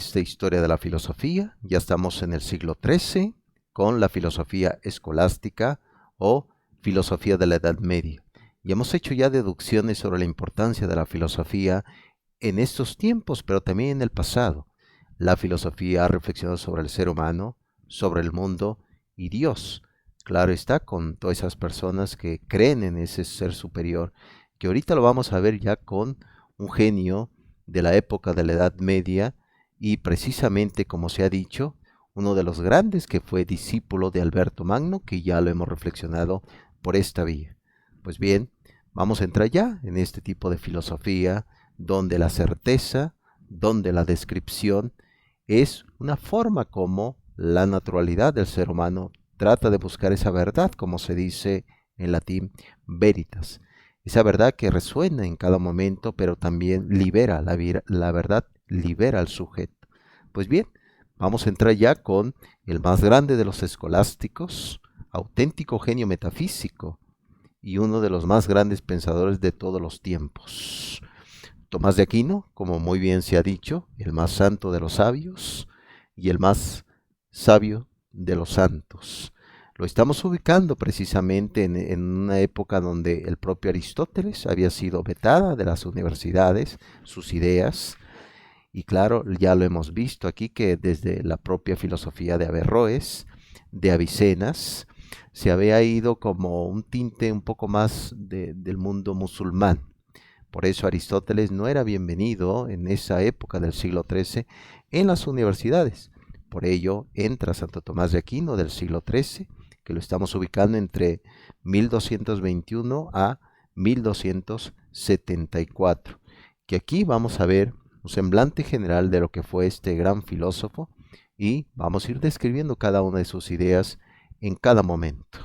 esta historia de la filosofía. Ya estamos en el siglo XIII con la filosofía escolástica o filosofía de la Edad Media. Y hemos hecho ya deducciones sobre la importancia de la filosofía en estos tiempos, pero también en el pasado. La filosofía ha reflexionado sobre el ser humano, sobre el mundo y Dios. Claro está, con todas esas personas que creen en ese ser superior, que ahorita lo vamos a ver ya con un genio de la época de la Edad Media y precisamente, como se ha dicho, uno de los grandes que fue discípulo de Alberto Magno, que ya lo hemos reflexionado por esta vía. Pues bien, vamos a entrar ya en este tipo de filosofía donde la certeza, donde la descripción es una forma como la naturalidad del ser humano trata de buscar esa verdad, como se dice en latín, veritas. Esa verdad que resuena en cada momento, pero también libera, la verdad libera al sujeto. Pues bien, vamos a entrar ya con el más grande de los escolásticos, auténtico genio metafísico y uno de los más grandes pensadores de todos los tiempos. Tomás de Aquino, como muy bien se ha dicho, el más santo de los sabios y el más sabio de los santos. Lo estamos ubicando precisamente en una época donde el propio Aristóteles había sido vetada de las universidades, sus ideas, y claro, ya lo hemos visto aquí que desde la propia filosofía de Averroes, de Avicenas, se había ido como un tinte un poco más del mundo musulmán. Por eso Aristóteles no era bienvenido en esa época del siglo XIII en las universidades. Por ello entra Santo Tomás de Aquino del siglo XIII, que lo estamos ubicando entre 1221 a 1274, que aquí vamos a ver un semblante general de lo que fue este gran filósofo y vamos a ir describiendo cada una de sus ideas en cada momento.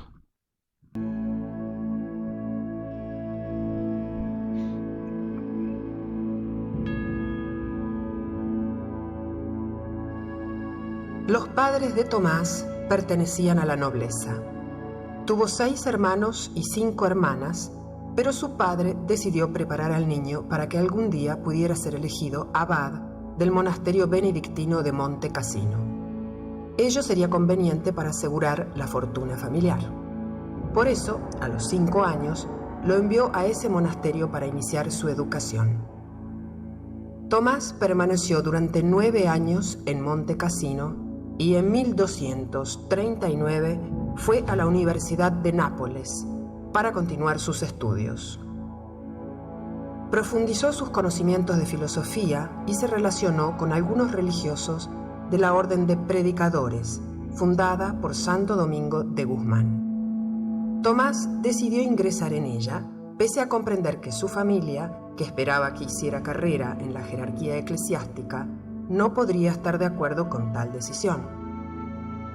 Los padres de Tomás pertenecían a la nobleza. Tuvo 6 hermanos y 5 hermanas, pero su padre decidió preparar al niño para que algún día pudiera ser elegido abad del monasterio benedictino de Monte Cassino. Ello sería conveniente para asegurar la fortuna familiar. Por eso, a los 5 años, lo envió a ese monasterio para iniciar su educación. Tomás permaneció durante 9 años en Monte Cassino y en 1239 fue a la Universidad de Nápoles para continuar sus estudios. Profundizó sus conocimientos de filosofía y se relacionó con algunos religiosos de la Orden de Predicadores, fundada por Santo Domingo de Guzmán. Tomás decidió ingresar en ella, pese a comprender que su familia, que esperaba que hiciera carrera en la jerarquía eclesiástica, no podría estar de acuerdo con tal decisión.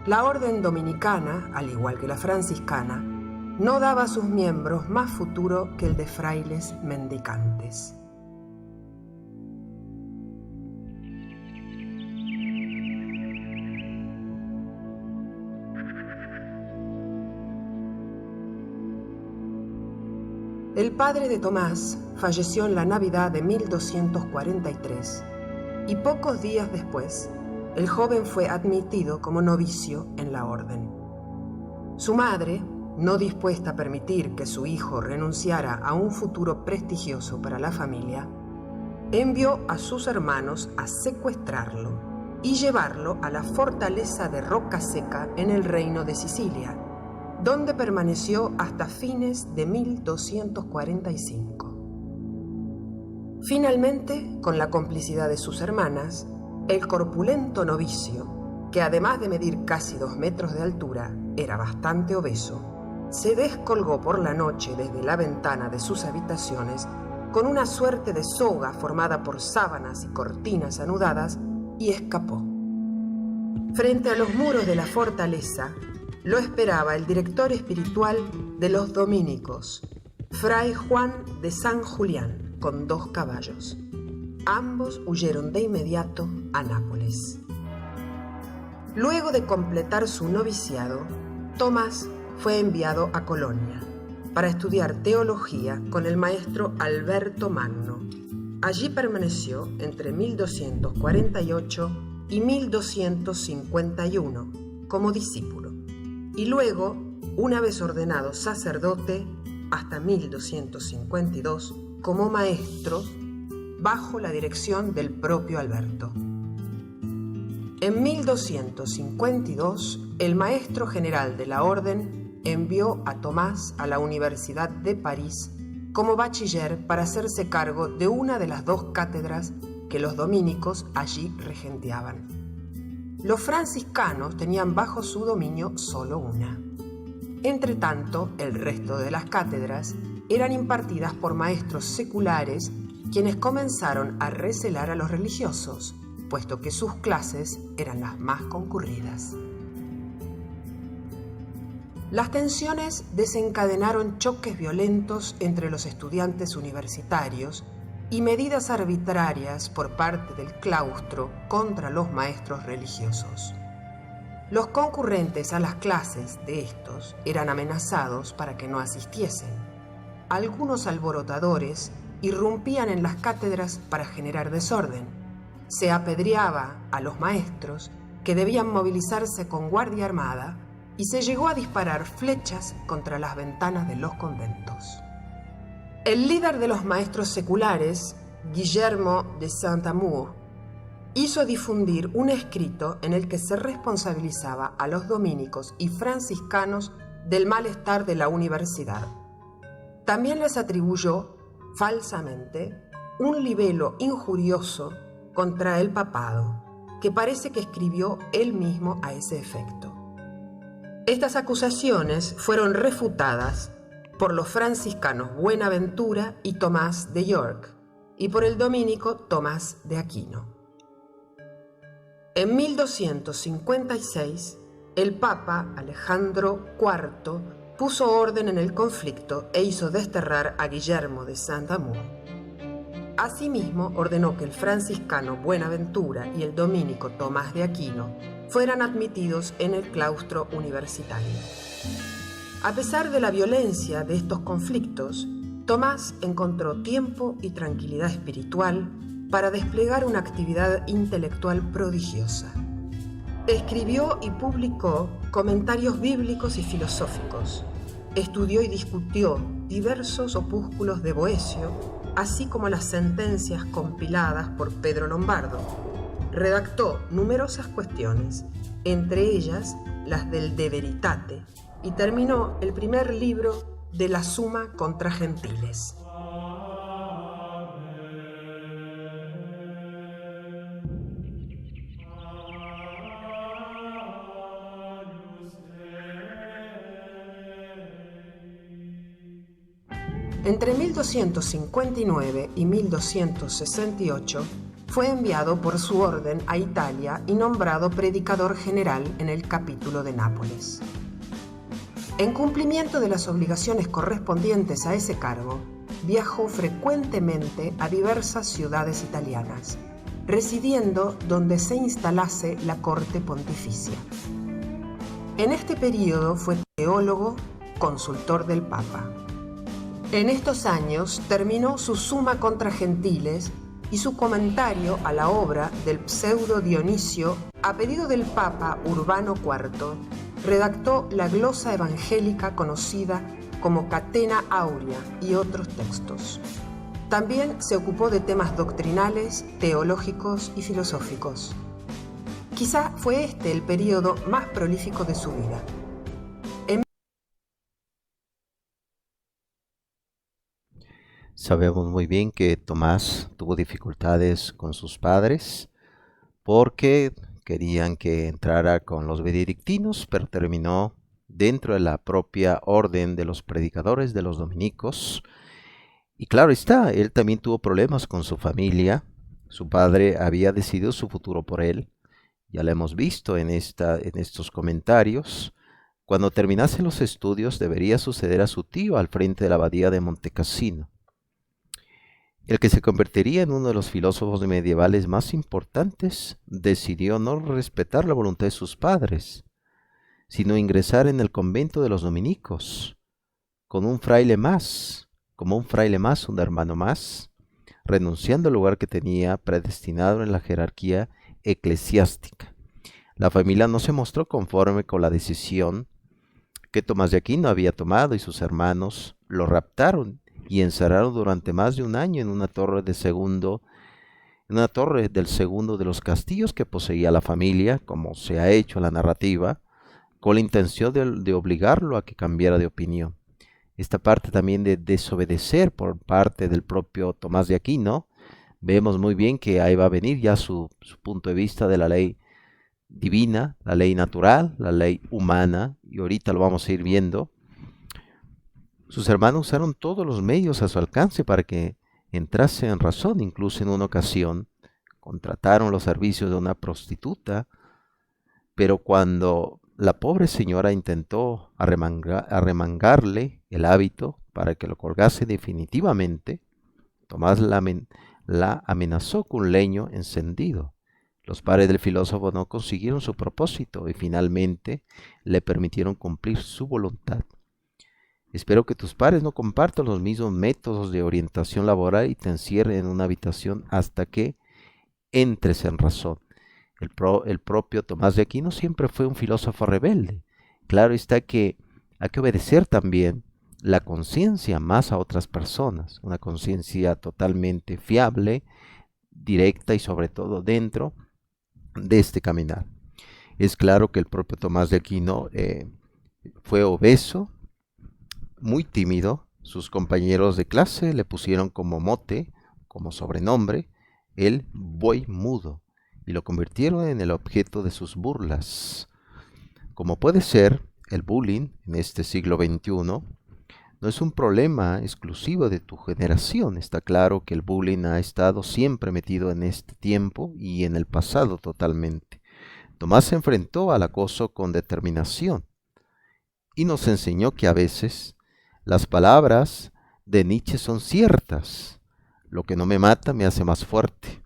La orden dominicana, al igual que la franciscana, no daba a sus miembros más futuro que el de frailes mendicantes. El padre de Tomás falleció en la Navidad de 1243 y pocos días después el joven fue admitido como novicio en la orden. Su madre, no dispuesta a permitir que su hijo renunciara a un futuro prestigioso para la familia, envió a sus hermanos a secuestrarlo y llevarlo a la fortaleza de Rocaseca en el reino de Sicilia, donde permaneció hasta fines de 1245. Finalmente, con la complicidad de sus hermanas, el corpulento novicio, que además de medir casi 2 metros de altura, era bastante obeso, se descolgó por la noche desde la ventana de sus habitaciones con una suerte de soga formada por sábanas y cortinas anudadas y escapó. Frente a los muros de la fortaleza, lo esperaba el director espiritual de los dominicos, Fray Juan de San Julián, con 2 caballos. Ambos huyeron de inmediato a Nápoles. Luego de completar su noviciado, Tomás fue enviado a Colonia para estudiar teología con el maestro Alberto Magno. Allí permaneció entre 1248 y 1251 como discípulo, y luego, una vez ordenado sacerdote, hasta 1252 como maestro bajo la dirección del propio Alberto. En 1252, el maestro general de la orden envió a Tomás a la Universidad de París como bachiller para hacerse cargo de una de las 2 cátedras que los dominicos allí regenteaban. Los franciscanos tenían bajo su dominio solo una. Entretanto, el resto de las cátedras eran impartidas por maestros seculares, quienes comenzaron a recelar a los religiosos, puesto que sus clases eran las más concurridas. Las tensiones desencadenaron choques violentos entre los estudiantes universitarios y medidas arbitrarias por parte del claustro contra los maestros religiosos. Los concurrentes a las clases de estos eran amenazados para que no asistiesen. Algunos alborotadores irrumpían en las cátedras para generar desorden. Se apedreaba a los maestros, que debían movilizarse con guardia armada, y se llegó a disparar flechas contra las ventanas de los conventos. El líder de los maestros seculares, Guillermo de Saint-Amour, hizo difundir un escrito en el que se responsabilizaba a los dominicos y franciscanos del malestar de la universidad. También les atribuyó, falsamente, un libelo injurioso contra el papado, que parece que escribió él mismo a ese efecto. Estas acusaciones fueron refutadas por los franciscanos Buenaventura y Tomás de York, y por el dominico Tomás de Aquino. En 1256, el Papa Alejandro IV puso orden en el conflicto e hizo desterrar a Guillermo de Saint-Amour. Asimismo, ordenó que el franciscano Buenaventura y el dominico Tomás de Aquino fueran admitidos en el claustro universitario. A pesar de la violencia de estos conflictos, Tomás encontró tiempo y tranquilidad espiritual para desplegar una actividad intelectual prodigiosa. Escribió y publicó comentarios bíblicos y filosóficos. Estudió y discutió diversos opúsculos de Boecio, así como las sentencias compiladas por Pedro Lombardo. Redactó numerosas cuestiones, entre ellas las del De Veritate, y terminó el primer libro de la Summa contra Gentiles. Entre 1259 y 1268 fue enviado por su orden a Italia y nombrado predicador general en el capítulo de Nápoles. En cumplimiento de las obligaciones correspondientes a ese cargo, viajó frecuentemente a diversas ciudades italianas, residiendo donde se instalase la corte pontificia. En este período fue teólogo, consultor del Papa. En estos años terminó su Summa contra Gentiles y su comentario a la obra del pseudo Dionisio, a pedido del Papa Urbano IV, redactó la glosa evangélica conocida como Catena Aurea y otros textos. También se ocupó de temas doctrinales, teológicos y filosóficos. Quizá fue este el período más prolífico de su vida. Sabemos muy bien que Tomás tuvo dificultades con sus padres porque querían que entrara con los benedictinos, pero terminó dentro de la propia orden de los predicadores de los dominicos. Y claro está, él también tuvo problemas con su familia. Su padre había decidido su futuro por él. Ya lo hemos visto en estos comentarios. Cuando terminase los estudios debería suceder a su tío al frente de la abadía de Montecassino. El que se convertiría en uno de los filósofos medievales más importantes, decidió no respetar la voluntad de sus padres, sino ingresar en el convento de los dominicos, como un fraile más, un hermano más, renunciando al lugar que tenía predestinado en la jerarquía eclesiástica. La familia no se mostró conforme con la decisión que Tomás de Aquino había tomado y sus hermanos lo raptaron y encerraron durante más de un año en una torre del segundo de los castillos que poseía la familia, como se ha hecho en la narrativa, con la intención de obligarlo a que cambiara de opinión. Esta parte también de desobedecer por parte del propio Tomás de Aquino, vemos muy bien que ahí va a venir ya su punto de vista de la ley divina, la ley natural, la ley humana, y ahorita lo vamos a ir viendo. Sus hermanos usaron todos los medios a su alcance para que entrase en razón. Incluso en una ocasión contrataron los servicios de una prostituta, pero cuando la pobre señora intentó arremangarle el hábito para que lo colgase definitivamente, Tomás la amenazó con un leño encendido. Los padres del filósofo no consiguieron su propósito y finalmente le permitieron cumplir su voluntad. Espero que tus padres no compartan los mismos métodos de orientación laboral y te encierren en una habitación hasta que entres en razón. El propio Tomás de Aquino siempre fue un filósofo rebelde. Claro está que hay que obedecer también la conciencia más a otras personas, una conciencia totalmente fiable, directa y sobre todo dentro de este caminar. Es claro que el propio Tomás de Aquino fue obeso, muy tímido. Sus compañeros de clase le pusieron como mote, como sobrenombre, el buey mudo, y lo convirtieron en el objeto de sus burlas. Como puede ser, el bullying en este siglo XXI no es un problema exclusivo de tu generación. Está claro que el bullying ha estado siempre metido en este tiempo y en el pasado totalmente. Tomás se enfrentó al acoso con determinación y nos enseñó que a veces las palabras de Nietzsche son ciertas. Lo que no me mata me hace más fuerte.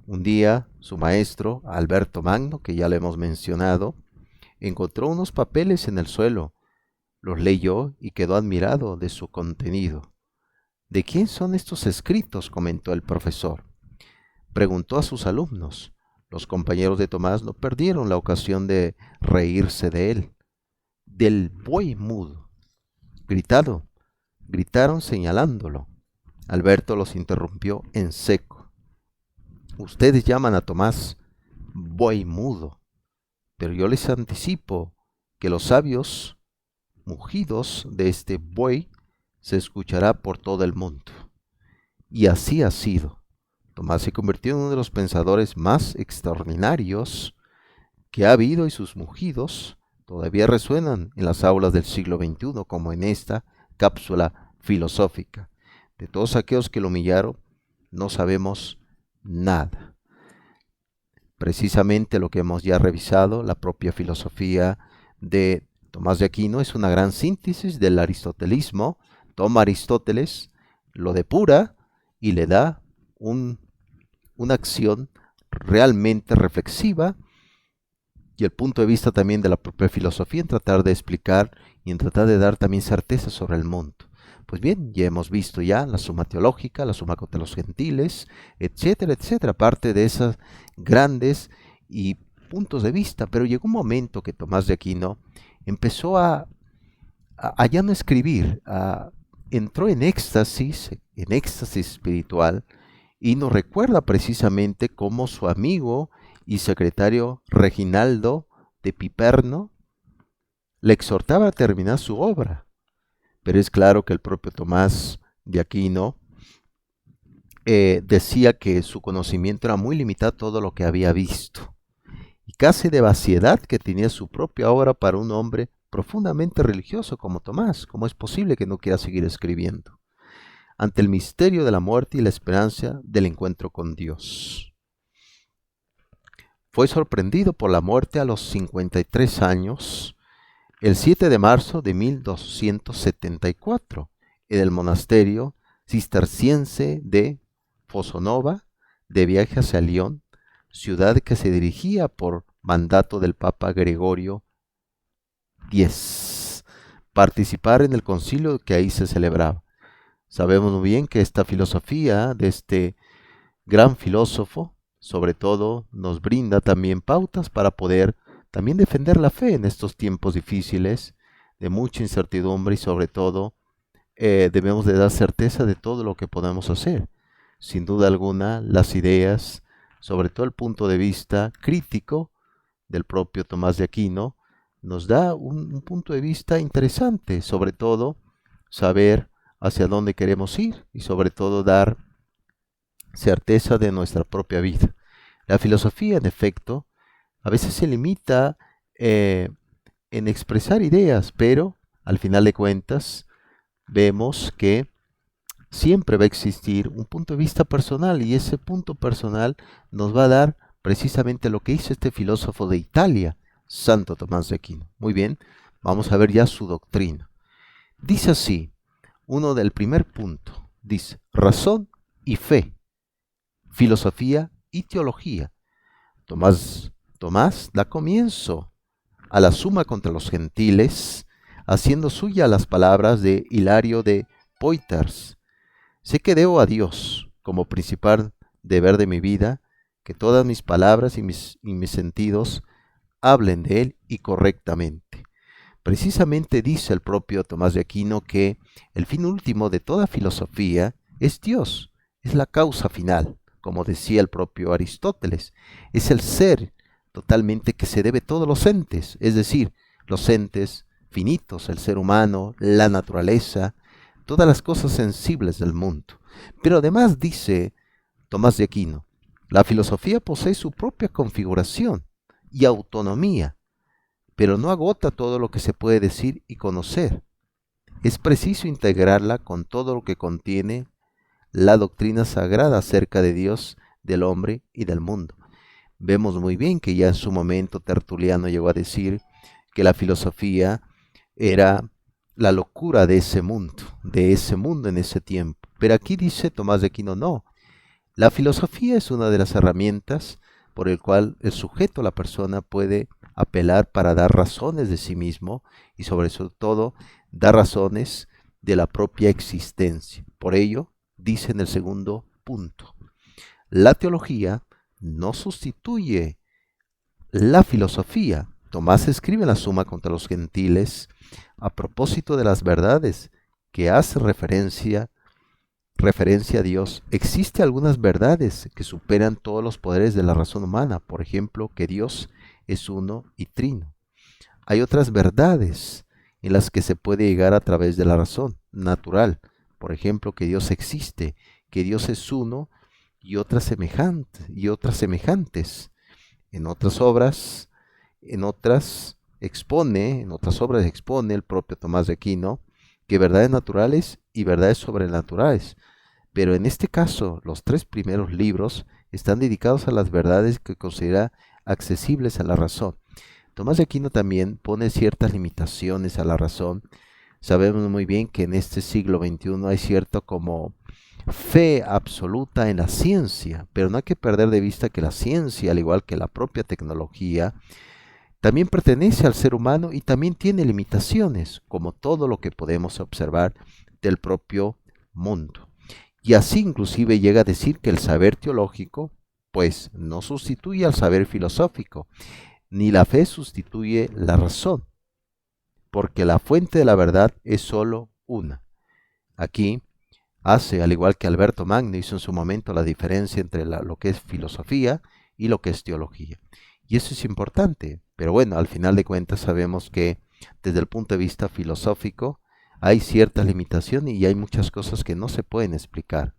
Un día su maestro, Alberto Magno, que ya lo hemos mencionado, encontró unos papeles en el suelo. Los leyó y quedó admirado de su contenido. ¿De quién son estos escritos?, comentó el profesor. Preguntó a sus alumnos. Los compañeros de Tomás no perdieron la ocasión de reírse de él. Del buey mudo. Gritaron señalándolo. Alberto los interrumpió en seco. Ustedes llaman a Tomás buey mudo, pero yo les anticipo que los sabios mugidos de este buey se escuchará por todo el mundo. Y así ha sido. Tomás se convirtió en uno de los pensadores más extraordinarios que ha habido y sus mugidos todavía resuenan en las aulas del siglo XXI, como en esta cápsula filosófica. De todos aquellos que lo humillaron, no sabemos nada. Precisamente lo que hemos ya revisado, la propia filosofía de Tomás de Aquino es una gran síntesis del aristotelismo. Toma Aristóteles, lo depura y le da una acción realmente reflexiva y el punto de vista también de la propia filosofía en tratar de explicar y en tratar de dar también certeza sobre el mundo. Pues bien, ya hemos visto ya la Suma Teológica, la Suma contra los Gentiles, etcétera, etcétera, parte de esas grandes y puntos de vista, pero llegó un momento que Tomás de Aquino empezó a ya no escribir, entró en éxtasis espiritual, y nos recuerda precisamente cómo su amigo y secretario Reginaldo de Piperno le exhortaba a terminar su obra. Pero es claro que el propio Tomás de Aquino decía que su conocimiento era muy limitado a todo lo que había visto, y casi de vaciedad que tenía su propia obra para un hombre profundamente religioso como Tomás. ¿Cómo es posible que no quiera seguir escribiendo? Ante el misterio de la muerte y la esperanza del encuentro con Dios. Fue sorprendido por la muerte a los 53 años, el 7 de marzo de 1274, en el monasterio cisterciense de Fosonova, de viaje hacia León, ciudad que se dirigía por mandato del Papa Gregorio X, participar en el concilio que ahí se celebraba. Sabemos muy bien que esta filosofía de este gran filósofo sobre todo nos brinda también pautas para poder también defender la fe en estos tiempos difíciles, de mucha incertidumbre y sobre todo debemos de dar certeza de todo lo que podemos hacer. Sin duda alguna, las ideas, sobre todo el punto de vista crítico del propio Tomás de Aquino, nos da un punto de vista interesante, sobre todo saber hacia dónde queremos ir y sobre todo dar certeza de nuestra propia vida. La filosofía, en efecto, a veces se limita en expresar ideas, pero al final de cuentas vemos que siempre va a existir un punto de vista personal y ese punto personal nos va a dar precisamente lo que hizo este filósofo de Italia, Santo Tomás de Aquino. Muy bien, vamos a ver ya su doctrina. Dice así, uno del primer punto, dice, razón y fe, filosofía y teología. Tomás da comienzo a la Suma contra los Gentiles, haciendo suya las palabras de Hilario de Poitiers. Sé que debo a Dios, como principal deber de mi vida, que todas mis palabras y mis sentidos hablen de Él y correctamente. Precisamente dice el propio Tomás de Aquino que el fin último de toda filosofía es Dios, es la causa final, como decía el propio Aristóteles, es el ser totalmente que se debe a todos los entes, es decir, los entes finitos, el ser humano, la naturaleza, todas las cosas sensibles del mundo. Pero además dice Tomás de Aquino, la filosofía posee su propia configuración y autonomía, pero no agota todo lo que se puede decir y conocer. Es preciso integrarla con todo lo que contiene la doctrina sagrada acerca de Dios, del hombre y del mundo. Vemos muy bien que ya en su momento Tertuliano llegó a decir que la filosofía era la locura de ese mundo en ese tiempo. Pero aquí dice Tomás de Aquino, no, la filosofía es una de las herramientas por el cual el sujeto, la persona, puede apelar para dar razones de sí mismo y sobre todo dar razones de la propia existencia. Por ello, dice en el segundo punto, la teología no sustituye la filosofía. Tomás escribe en la Suma contra los Gentiles a propósito de las verdades que hace referencia a Dios. Existen algunas verdades que superan todos los poderes de la razón humana, por ejemplo, que Dios es uno y trino. Hay otras verdades en las que se puede llegar a través de la razón natural, por ejemplo, que Dios existe, que Dios es uno y otras semejantes. En otras obras expone el propio Tomás de Aquino que verdades naturales y verdades sobrenaturales. Pero en este caso, los 3 primeros libros están dedicados a las verdades que considera accesibles a la razón. Tomás de Aquino también pone ciertas limitaciones a la razón. Sabemos muy bien que en este siglo XXI hay cierto como fe absoluta en la ciencia, pero no hay que perder de vista que la ciencia, al igual que la propia tecnología, también pertenece al ser humano y también tiene limitaciones, como todo lo que podemos observar del propio mundo. Y así inclusive llega a decir que el saber teológico, pues no sustituye al saber filosófico, ni la fe sustituye la razón, porque la fuente de la verdad es sólo una. Aquí hace, al igual que Alberto Magno hizo en su momento, la diferencia entre lo que es filosofía y lo que es teología. Y eso es importante, pero bueno, al final de cuentas sabemos que desde el punto de vista filosófico hay ciertas limitaciones y hay muchas cosas que no se pueden explicar.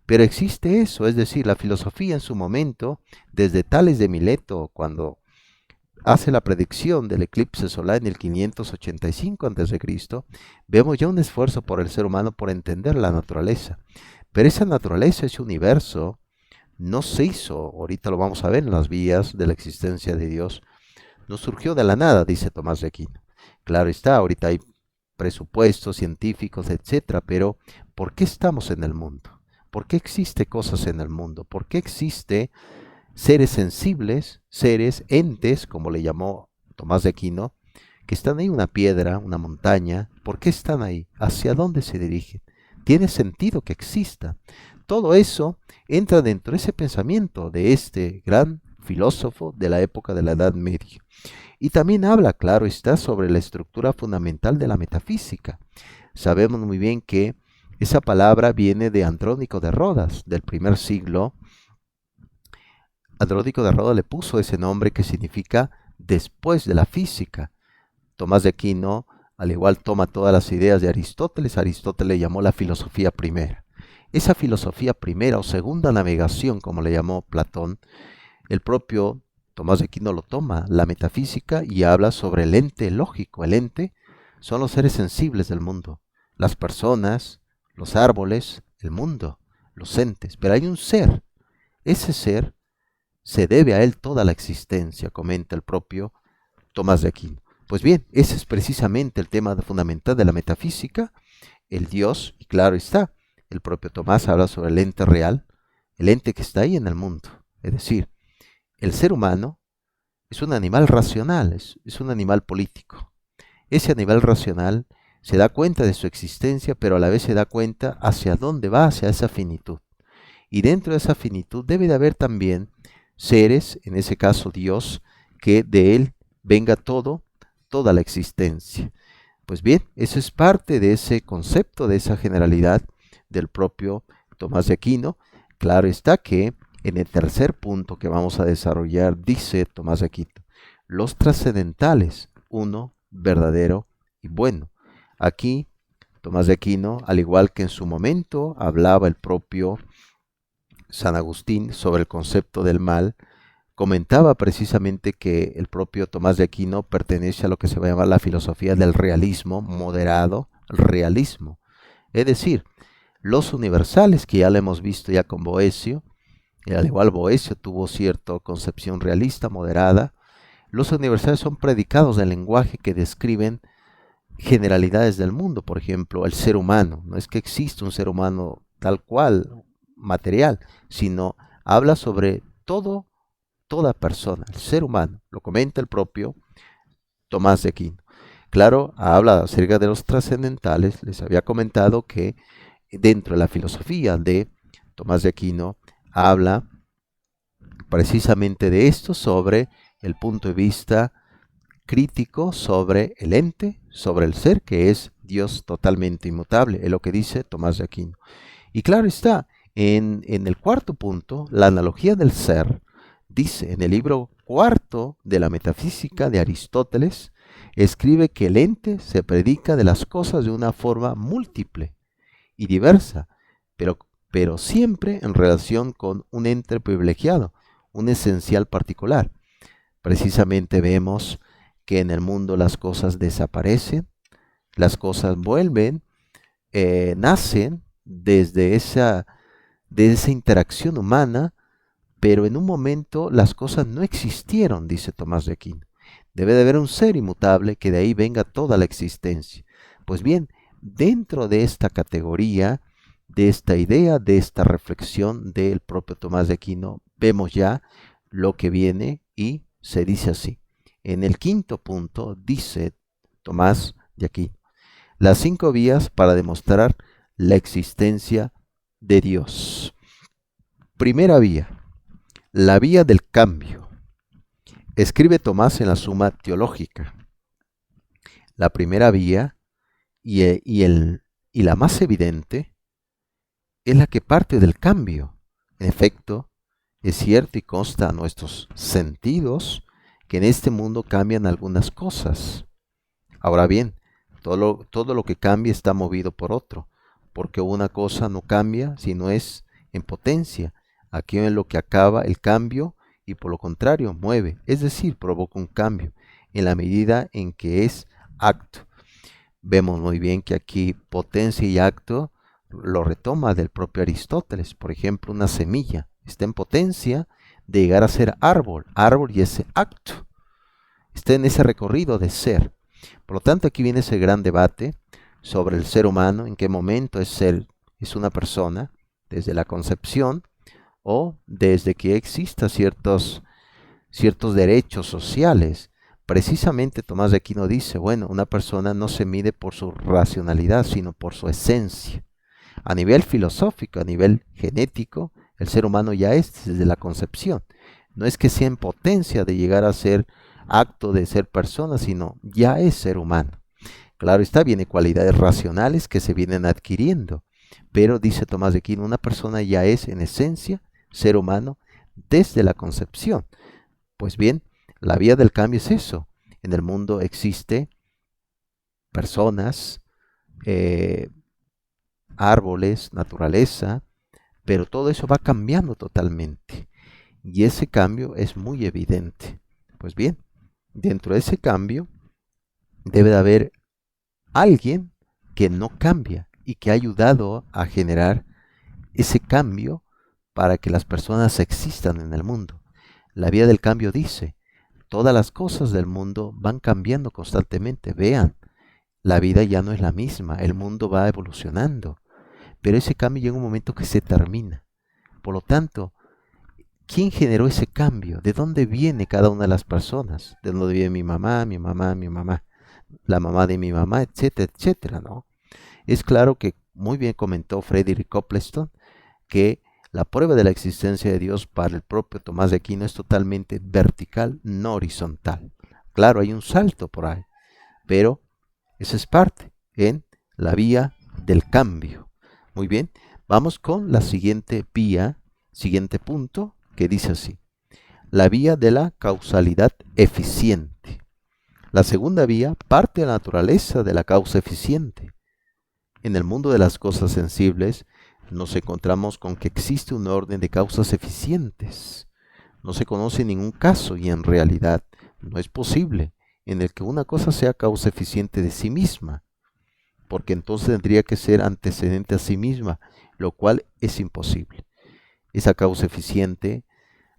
Pero existe eso, es decir, la filosofía en su momento, desde Tales de Mileto, cuando hace la predicción del eclipse solar en el 585 a.C., vemos ya un esfuerzo por el ser humano por entender la naturaleza. Pero esa naturaleza, ese universo, no se hizo, ahorita lo vamos a ver en las vías de la existencia de Dios, no surgió de la nada, dice Tomás de Aquino. Claro está, ahorita hay presupuestos científicos, etcétera, pero ¿por qué estamos en el mundo? ¿Por qué existe cosas en el mundo? ¿Por qué existe seres sensibles, seres, entes, como le llamó Tomás de Aquino, que están ahí, una piedra, una montaña? ¿Por qué están ahí? ¿Hacia dónde se dirigen? Tiene sentido que exista. todo eso entra dentro de ese pensamiento de este gran filósofo de la época de la Edad Media. Y también habla, claro está, sobre la estructura fundamental de la metafísica. Sabemos muy bien que esa palabra viene de Andrónico de Rodas, del primer siglo. Andrónico de Rodas le puso ese nombre que significa después de la física. Tomás de Aquino, al igual, toma todas las ideas de Aristóteles. Aristóteles le llamó la filosofía primera. Esa filosofía primera o segunda navegación, como le llamó Platón, el propio Tomás de Aquino lo toma, la metafísica, y habla sobre el ente lógico. El ente son los seres sensibles del mundo, las personas, los árboles, el mundo, los entes. Pero hay un ser. Ese ser se debe a él toda la existencia, comenta el propio Tomás de Aquino. Pues bien, ese es precisamente el tema fundamental de la metafísica, el Dios, y claro está, el propio Tomás habla sobre el ente real, el ente que está ahí en el mundo. Es decir, el ser humano es un animal racional, es un animal político. Ese animal racional se da cuenta de su existencia, pero a la vez se da cuenta hacia dónde va, hacia esa finitud. Y dentro de esa finitud debe de haber también seres, en ese caso Dios, que de él venga toda la existencia. Pues bien, eso es parte de ese concepto, de esa generalidad del propio Tomás de Aquino. Claro está que en el tercer punto que vamos a desarrollar, dice Tomás de Aquino, los trascendentales, uno, verdadero y bueno. Aquí, Tomás de Aquino, al igual que en su momento hablaba el propio San Agustín sobre el concepto del mal, comentaba precisamente que el propio Tomás de Aquino pertenece a lo que se va a llamar la filosofía del realismo, moderado realismo. Es decir, los universales, que ya lo hemos visto ya con Boecio, y al igual Boecio tuvo cierta concepción realista, moderada. Los universales son predicados del lenguaje que describen generalidades del mundo, por ejemplo, el ser humano. No es que exista un ser humano tal cual, material, sino habla sobre toda persona, el ser humano. Lo comenta el propio Tomás de Aquino. Claro, habla acerca de los trascendentales. Les había comentado que dentro de la filosofía de Tomás de Aquino habla precisamente de esto, sobre el punto de vista crítico sobre el ente, sobre el ser, que es Dios totalmente inmutable, es lo que dice Tomás de Aquino. Y claro está, en el cuarto punto, la analogía del ser, dice en el libro cuarto de la metafísica de Aristóteles, escribe que el ente se predica de las cosas de una forma múltiple y diversa, pero siempre en relación con un ente privilegiado, un esencial particular. Precisamente vemos que en el mundo las cosas desaparecen, las cosas vuelven, nacen desde esa interacción humana, pero en un momento las cosas no existieron, dice Tomás de Aquino. Debe de haber un ser inmutable que de ahí venga toda la existencia. Pues bien, dentro de esta categoría, de esta idea, de esta reflexión del propio Tomás de Aquino, vemos ya lo que viene y se dice así. En el quinto punto dice Tomás de Aquino, las 5 vías para demostrar la existencia de Dios. Primera vía, la vía del cambio. Escribe Tomás en la Suma Teológica. La primera vía y la más evidente es la que parte del cambio. En efecto, es cierto y consta a nuestros sentidos que en este mundo cambian algunas cosas. Ahora bien, todo lo que cambia está movido por otro, porque una cosa no cambia si no es en potencia. Aquí en lo que acaba el cambio y por lo contrario mueve, es decir, provoca un cambio en la medida en que es acto. Vemos muy bien que aquí potencia y acto lo retoma del propio Aristóteles. Por ejemplo, una semilla está en potencia de llegar a ser árbol y ese acto está en ese recorrido de ser. Por lo tanto, aquí viene ese gran debate sobre el ser humano, en qué momento es una persona, desde la concepción o desde que exista ciertos derechos sociales. Precisamente Tomás de Aquino dice, bueno, una persona no se mide por su racionalidad, sino por su esencia. A nivel filosófico, a nivel genético, el ser humano ya es desde la concepción. No es que sea en potencia de llegar a ser acto de ser persona, sino ya es ser humano. Claro está, viene cualidades racionales que se vienen adquiriendo, pero dice Tomás de Aquino, una persona ya es en esencia ser humano desde la concepción. Pues bien, la vía del cambio es eso. En el mundo existe personas, árboles, naturaleza, pero todo eso va cambiando totalmente. Y ese cambio es muy evidente. Pues bien, dentro de ese cambio debe de haber alguien que no cambia y que ha ayudado a generar ese cambio para que las personas existan en el mundo. La vía del cambio dice, todas las cosas del mundo van cambiando constantemente. Vean, la vida ya no es la misma, el mundo va evolucionando, pero ese cambio llega un momento que se termina. Por lo tanto, ¿quién generó ese cambio? ¿De dónde viene cada una de las personas? ¿De dónde viene mi mamá, mi mamá, mi mamá? La mamá de mi mamá, etcétera, etcétera, ¿no? Es claro que muy bien comentó Frederick Copleston que la prueba de la existencia de Dios para el propio Tomás de Aquino es totalmente vertical, no horizontal. Claro, hay un salto por ahí, pero esa es parte en la vía del cambio. Muy bien, vamos con la siguiente vía, siguiente punto, que dice así: la vía de la causalidad eficiente. La segunda vía parte de la naturaleza de la causa eficiente. En el mundo de las cosas sensibles nos encontramos con que existe un orden de causas eficientes. No se conoce ningún caso y en realidad no es posible en el que una cosa sea causa eficiente de sí misma, porque entonces tendría que ser antecedente a sí misma, lo cual es imposible. Esa causa eficiente,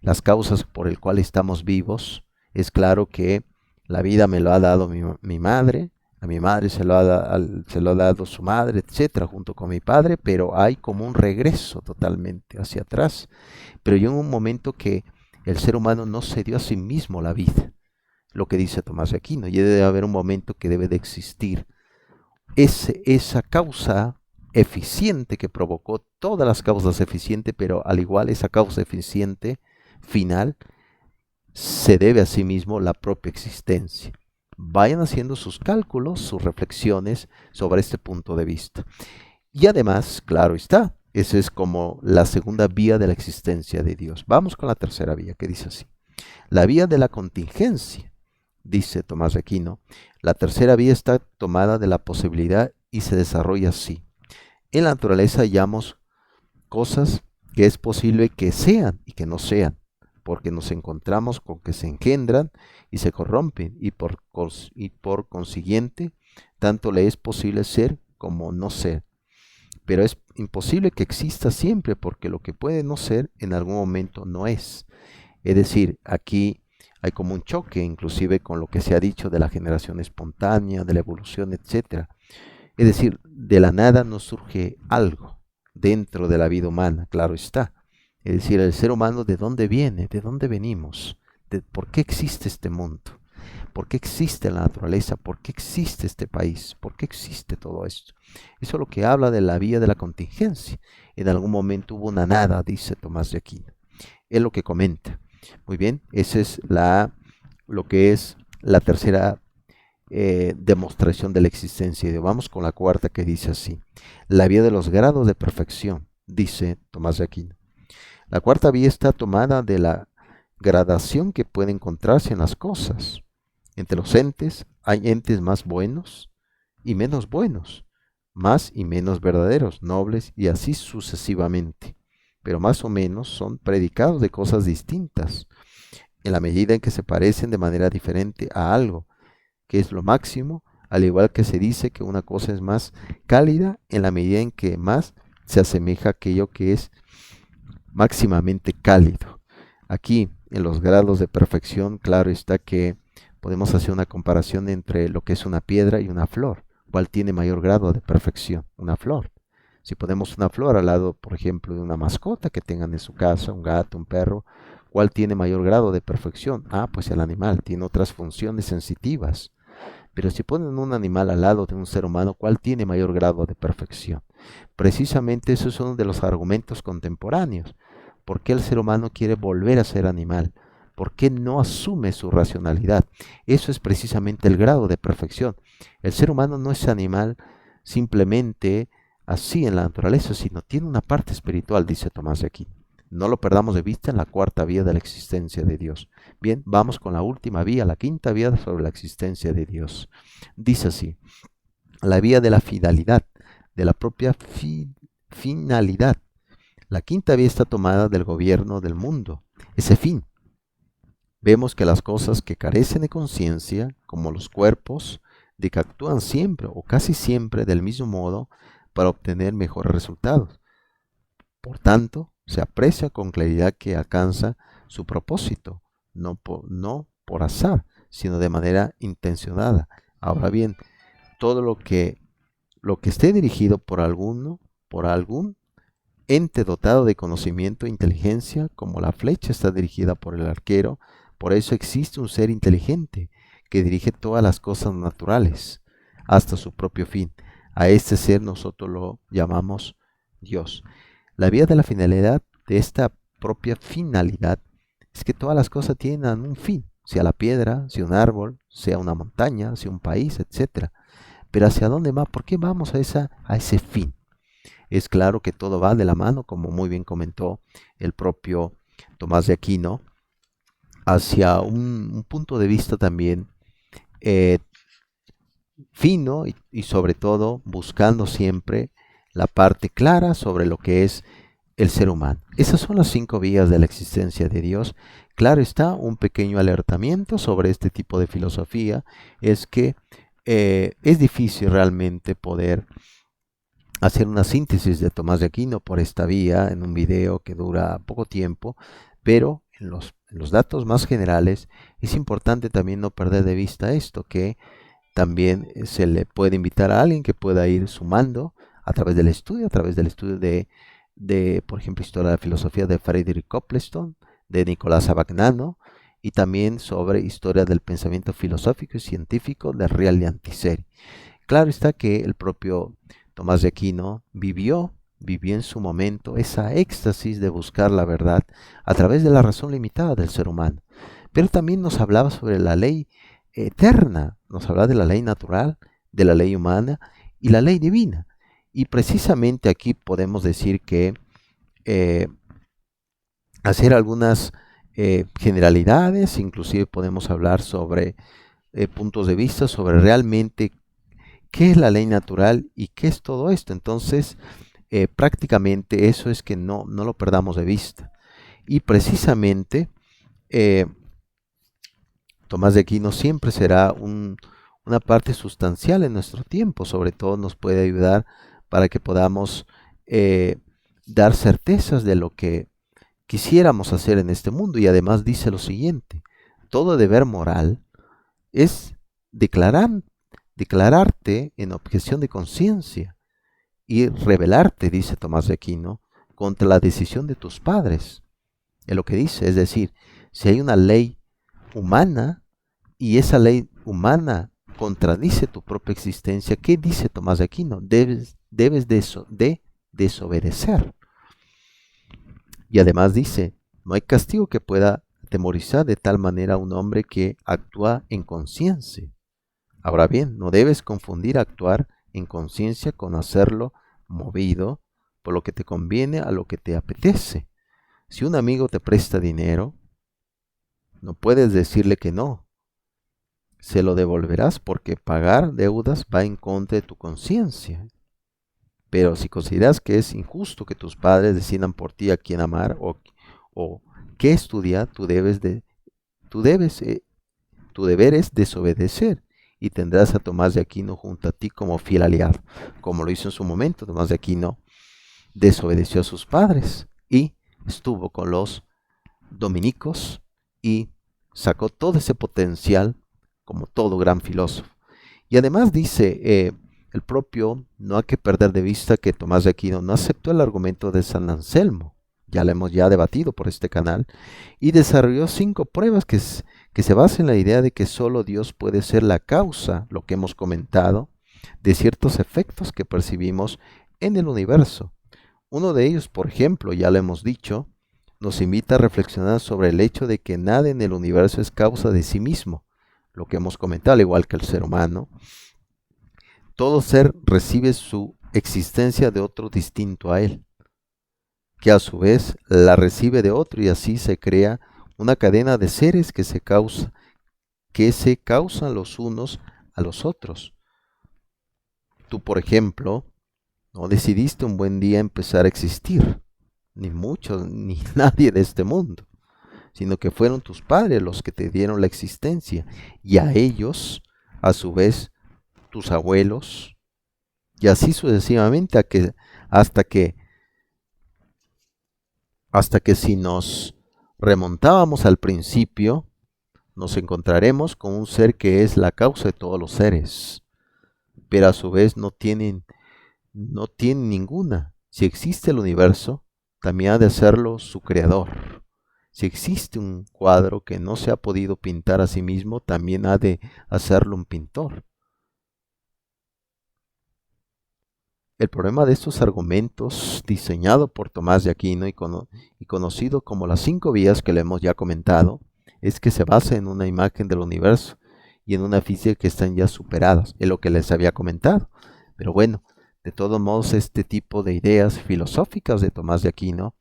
las causas por el cual estamos vivos, es claro que la vida me lo ha dado mi madre, a mi madre se lo ha dado su madre, etcétera, junto con mi padre, pero hay como un regreso totalmente hacia atrás. Pero llega un momento que el ser humano no se dio a sí mismo la vida, lo que dice Tomás de Aquino, y debe haber un momento que debe de existir esa causa eficiente que provocó todas las causas eficientes, pero al igual esa causa eficiente final se debe a sí mismo la propia existencia. Vayan haciendo sus cálculos, sus reflexiones sobre este punto de vista. Y además, claro está, esa es como la segunda vía de la existencia de Dios. Vamos con la tercera vía, que dice así: la vía de la contingencia. Dice Tomás de Aquino, la tercera vía está tomada de la posibilidad y se desarrolla así. En la naturaleza hallamos cosas que es posible que sean y que no sean, porque nos encontramos con que se engendran y se corrompen, y por consiguiente, tanto le es posible ser como no ser. Pero es imposible que exista siempre, porque lo que puede no ser, en algún momento no es. Es decir, aquí hay como un choque, inclusive con lo que se ha dicho de la generación espontánea, de la evolución, etc. Es decir, de la nada nos surge algo dentro de la vida humana, claro está. Es decir, el ser humano, ¿de dónde viene? ¿De dónde venimos? ¿Por qué existe este mundo? ¿Por qué existe la naturaleza? ¿Por qué existe este país? ¿Por qué existe todo esto? Eso es lo que habla de la vía de la contingencia. En algún momento hubo una nada, dice Tomás de Aquino. Es lo que comenta. Muy bien, esa es lo que es la tercera demostración de la existencia de Dios. Vamos con la cuarta, que dice así: la vía de los grados de perfección, dice Tomás de Aquino. La cuarta vía está tomada de la gradación que puede encontrarse en las cosas. Entre los entes hay entes más buenos y menos buenos, más y menos verdaderos, nobles y así sucesivamente, pero más o menos son predicados de cosas distintas, en la medida en que se parecen de manera diferente a algo, que es lo máximo, al igual que se dice que una cosa es más cálida en la medida en que más se asemeja a aquello que es máximamente cálido. Aquí, en los grados de perfección, claro está que podemos hacer una comparación entre lo que es una piedra y una flor. ¿Cuál tiene mayor grado de perfección? Una flor. Si ponemos una flor al lado, por ejemplo, de una mascota que tengan en su casa, un gato, un perro, ¿cuál tiene mayor grado de perfección? Ah, pues el animal tiene otras funciones sensitivas. Pero si ponen un animal al lado de un ser humano, ¿cuál tiene mayor grado de perfección? Precisamente eso es uno de los argumentos contemporáneos. ¿Por qué el ser humano quiere volver a ser animal? ¿Por qué no asume su racionalidad? Eso es precisamente el grado de perfección. El ser humano no es animal simplemente así en la naturaleza, sino tiene una parte espiritual, dice Tomás de Aquino. No lo perdamos de vista en la cuarta vía de la existencia de Dios. Bien, vamos con la última vía, la quinta vía sobre la existencia de Dios. Dice así: la vía de la finalidad, de la propia finalidad. La quinta vía está tomada del gobierno del mundo, ese fin. Vemos que las cosas que carecen de conciencia, como los cuerpos, de que actúan siempre o casi siempre del mismo modo para obtener mejores resultados. Por tanto, se aprecia con claridad que alcanza su propósito, no por azar, sino de manera intencionada. Ahora bien, todo lo que esté dirigido por algún ente dotado de conocimiento e inteligencia, como la flecha está dirigida por el arquero, por eso existe un ser inteligente que dirige todas las cosas naturales hasta su propio fin. A este ser nosotros lo llamamos Dios. La vía de la finalidad de esta propia finalidad es que todas las cosas tienen un fin, sea la piedra, sea un árbol, sea una montaña, sea un país, etc. Pero ¿hacia dónde va? ¿Por qué vamos a ese fin? Es claro que todo va de la mano, como muy bien comentó el propio Tomás de Aquino, hacia un punto de vista también fino y sobre todo buscando siempre la parte clara sobre lo que es el ser humano. Esas son las 5 vías de la existencia de Dios. Claro está, un pequeño alertamiento sobre este tipo de filosofía es que es difícil realmente poder hacer una síntesis de Tomás de Aquino por esta vía en un video que dura poco tiempo, pero en los datos más generales es importante también no perder de vista esto, que también se le puede invitar a alguien que pueda ir sumando a través del estudio de por ejemplo, Historia de la Filosofía de Frederick Copleston, de Nicolás Abagnano, y también sobre Historia del Pensamiento Filosófico y Científico de Real y Antiseri. Claro está que el propio Tomás de Aquino vivió en su momento esa éxtasis de buscar la verdad a través de la razón limitada del ser humano. Pero también nos hablaba sobre la ley eterna, nos hablaba de la ley natural, de la ley humana y la ley divina. Y precisamente aquí podemos decir que hacer algunas generalidades, inclusive podemos hablar sobre puntos de vista sobre realmente qué es la ley natural y qué es todo esto. Entonces, prácticamente eso es que no lo perdamos de vista. Y precisamente Tomás de Aquino siempre será una parte sustancial en nuestro tiempo, sobre todo nos puede ayudar para que podamos dar certezas de lo que quisiéramos hacer en este mundo. Y además dice lo siguiente: todo deber moral es declararte en objeción de conciencia y rebelarte, dice Tomás de Aquino, contra la decisión de tus padres. Es lo que dice, es decir, si hay una ley humana y esa ley humana contradice tu propia existencia, ¿qué dice Tomás de Aquino? Debes de desobedecer. Y además dice, no hay castigo que pueda atemorizar de tal manera a un hombre que actúa en conciencia. Ahora bien, no debes confundir actuar en conciencia con hacerlo movido por lo que te conviene a lo que te apetece. Si un amigo te presta dinero, no puedes decirle que no. Se lo devolverás porque pagar deudas va en contra de tu conciencia. Pero si consideras que es injusto que tus padres decidan por ti a quién amar o qué estudiar, tu deber es desobedecer y tendrás a Tomás de Aquino junto a ti como fiel aliado. Como lo hizo en su momento, Tomás de Aquino desobedeció a sus padres y estuvo con los dominicos y sacó todo ese potencial como todo gran filósofo. Y además dice el propio, no hay que perder de vista que Tomás de Aquino no aceptó el argumento de San Anselmo, ya lo hemos debatido por este canal, y desarrolló 5 pruebas que se basan en la idea de que solo Dios puede ser la causa, lo que hemos comentado, de ciertos efectos que percibimos en el universo. Uno de ellos, por ejemplo, ya lo hemos dicho, nos invita a reflexionar sobre el hecho de que nada en el universo es causa de sí mismo, lo que hemos comentado, al igual que el ser humano. Todo ser recibe su existencia de otro distinto a él, que a su vez la recibe de otro, y así se crea una cadena de seres que se causan los unos a los otros. Tú, por ejemplo, no decidiste un buen día empezar a existir, ni muchos, ni nadie de este mundo, sino que fueron tus padres los que te dieron la existencia, y a ellos, a su vez, tus abuelos, y así sucesivamente, hasta que si nos remontábamos al principio, nos encontraremos con un ser que es la causa de todos los seres, pero a su vez no tiene ninguna. Si existe el universo, también ha de serlo su creador. Si existe un cuadro que no se ha podido pintar a sí mismo, también ha de hacerlo un pintor. El problema de estos argumentos, diseñado por Tomás de Aquino y conocido como las 5 vías que le hemos ya comentado, es que se basa en una imagen del universo y en una física que están ya superadas, es lo que les había comentado. Pero bueno, de todos modos, este tipo de ideas filosóficas de Tomás de Aquino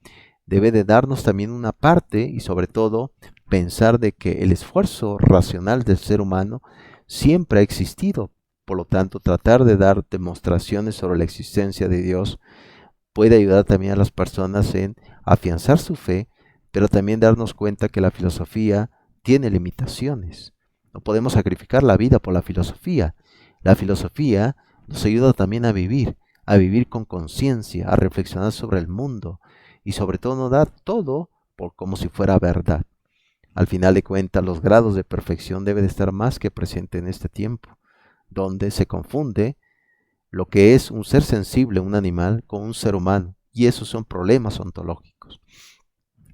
debe de darnos también una parte, y sobre todo pensar de que el esfuerzo racional del ser humano siempre ha existido. Por lo tanto, tratar de dar demostraciones sobre la existencia de Dios puede ayudar también a las personas en afianzar su fe, pero también darnos cuenta que la filosofía tiene limitaciones. No podemos sacrificar la vida por la filosofía. La filosofía nos ayuda también a vivir con conciencia, a reflexionar sobre el mundo y sobre todo no dar todo por como si fuera verdad. Al final de cuentas, los grados de perfección deben de estar más que presentes en este tiempo, donde se confunde lo que es un ser sensible, un animal, con un ser humano, y esos son problemas ontológicos.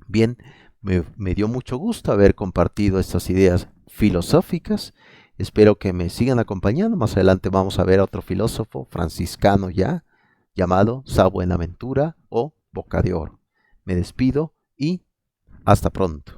Bien, me dio mucho gusto haber compartido estas ideas filosóficas. Espero que me sigan acompañando. Más adelante vamos a ver a otro filósofo franciscano ya, llamado Sá Buenaventura o Boca de Oro. Me despido y hasta pronto.